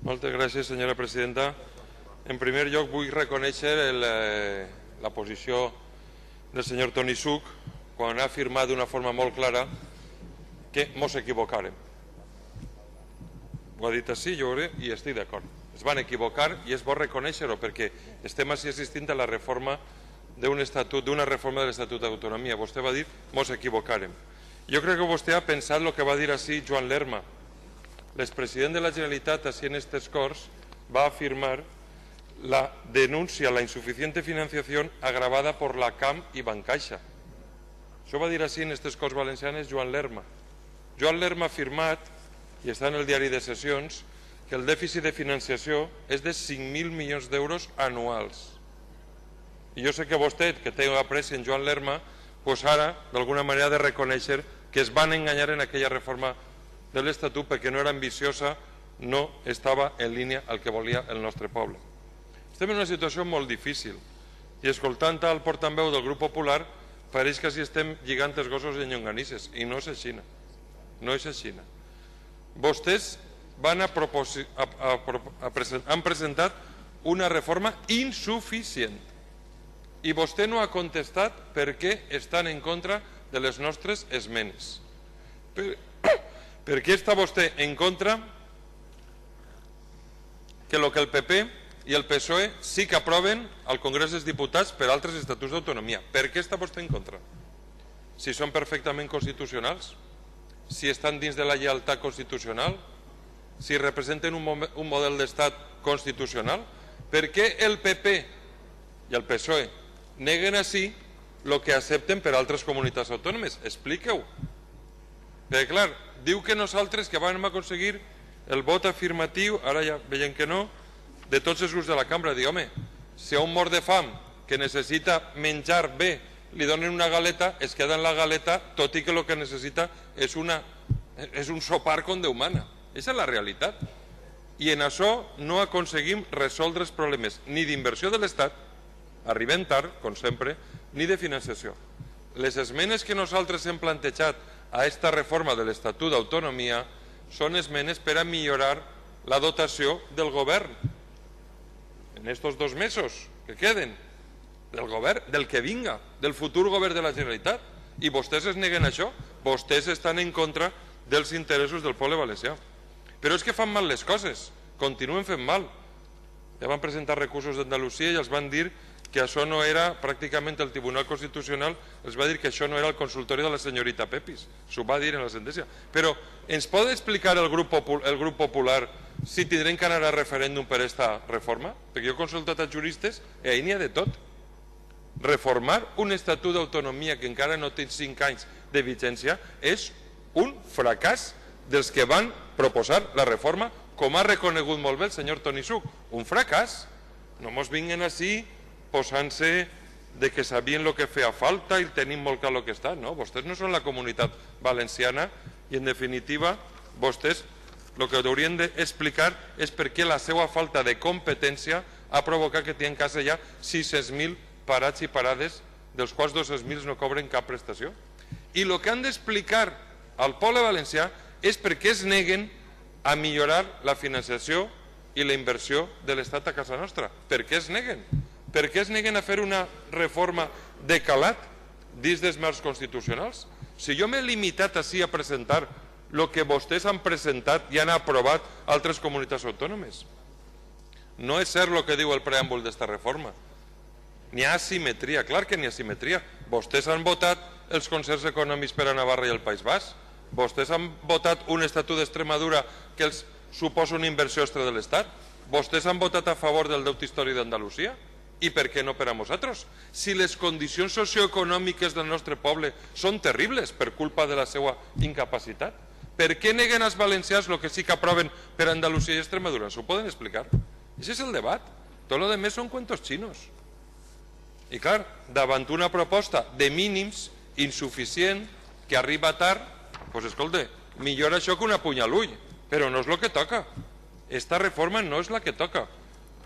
Moltes gràcies, senyora presidenta. En primer lloc, vull reconèixer la posició del senyor Toni Such quan ha afirmat d'una forma molt clara que mos equivocarem. Ho ha dit així, jo i estic d'acord. Es van equivocar i és bo reconèixer-ho perquè estem així assistint a la reforma d'una reforma de l'Estatut d'Autonomia. Vostè va dir mos equivocarem. Jo crec que vostè ha pensat el que va dir així Joan Lerma. L'expresident de la Generalitat, així en aquestes Corts, va afirmar la denuncia a la insuficiente financiación agravada por la CAM i Bancaixa. Això va dir així en aquestes Corts Valencianes Joan Lerma. Joan Lerma ha afirmat, i està en el diari de sessions, que el dèficit de financiació és de 5.000 milions d'euros anuals. I jo sé que vostè, que té apreci en Joan Lerma, doncs ara, d'alguna manera, ha de reconèixer que es van enganyar en aquella reforma de l'Estatut perquè no era ambiciosa, no estava en línia al que volia el nostre poble. Estem en una situació molt difícil i escoltant el portaveu del grup popular pareix que si estem lligant els gossos en llonganisses i no és així. No és així. Vostès han presentat una reforma insuficient i vostè no ha contestat per què estan en contra de les nostres esmenes. Per què està vostè en contra que el que el PP i el PSOE sí que aproven al Congrés dels Diputats per altres estatuts d'autonomia? Per què està vostè en contra? Si són perfectament constitucionals, si estan dins de la lleialtat constitucional, si representen un model d'estat constitucional, per què el PP i el PSOE neguen així el que accepten per altres comunitats autònomes? Expliqueu. Perquè, clar, diu que nosaltres que vam aconseguir el vot afirmatiu, ara ja veiem que no, de tots els grups de la cambra. Diu, home, si a un mort de fam que necessita menjar bé li donen una galeta, es queda en la galeta, tot i que el que necessita és un sopar com Déu mana. Aquesta és la realitat. I en això no aconseguim resoldre els problemes ni d'inversió de l'Estat, arribem tard, com sempre, ni de financiació. Les esmenes que nosaltres hem plantejat a aquesta reforma de l'Estatut d'Autonomia són esmenes per a millorar la dotació del govern en aquests 2 mesos que queden, del govern, del que vinga, del futur govern de la Generalitat. I vostès es neguen això. Vostès estan en contra dels interessos del poble valencià. Però és que fan mal les coses, continuen fent mal. Ja van presentar recursos d'Andalusia i els van dir que això no era, pràcticament el Tribunal Constitucional els va dir que això no era el consultori de la senyorita Pepis, s'ho va dir en la sentència. Però ens pot explicar el grup popular si tindrem que anar a referèndum per aquesta reforma? Perquè jo he consultat els juristes i ahir n'hi ha de tot. Reformar un estatut d'autonomia que encara no té 5 anys de vigència és un fracàs dels que van proposar la reforma, com ha reconegut molt bé el senyor Toni Such. Un fracàs. No mos vinguen així posant-se de que sabien el que feia falta i tenim molt clar el que està. No, vostès no són la comunitat valenciana i, en definitiva, vostès el que haurien d'explicar és per què la seva falta de competència ha provocat que tinguem en casa ja 600.000 parats i parades, dels quals 200.000 no cobren cap prestació. I el que han d'explicar al poble valencià és per què es neguen a millorar la financiació i la inversió de l'Estat a casa nostra. Per què es neguen? Per què es neguen a fer una reforma de calat dins dels marcs constitucionals? Si jo m'he limitat així a presentar el que vostès han presentat i han aprovat altres comunitats autònomes. No és cert el que diu el preàmbul d'esta reforma. N'hi ha asimetria, clar que n'hi ha asimetria. Vostès han votat els concerts econòmics per a Navarra i el País Basc. Vostès han votat un estatut d'Extremadura que els suposa una inversió extra de l'Estat. Vostès han votat a favor del deute històric d'Andalusia. I per què no per a nosaltres? Si les condicions socioeconòmiques del nostre poble són terribles per culpa de la seva incapacitat, per què neguen als valencians el que sí que aproven per a Andalusia i Extremadura? S'ho poden explicar? Aquest és el debat. Tot el demés són cuentos chinos. I clar, davant una proposta de mínims insuficient que arriba tard, doncs escolta, millor això que una puny a l'ull, però no és el que toca. Esta reforma no és la que toca.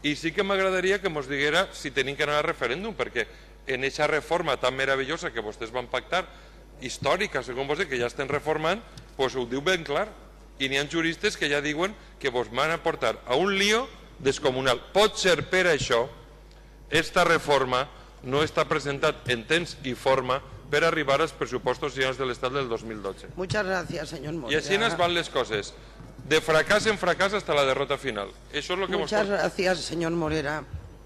I sí que m'agradaria que ens diguera si tenim que anar a referèndum, perquè en aquesta reforma tan meravellosa que vostès van pactar, històrica, segons vostè, que ja estem reformant, doncs ho diu ben clar. I n'hi ha juristes que ja diuen que vos van a portar a un lío descomunal. Pot ser per això esta reforma no està presentat en temps i forma per arribar als pressupostos generals de l'Estat del 2012. Muchas gracias, señor I Morera. així van les coses, de fracàs en fracàs hasta la derrota final. Això és lo que Muchas gracias, señor Morera.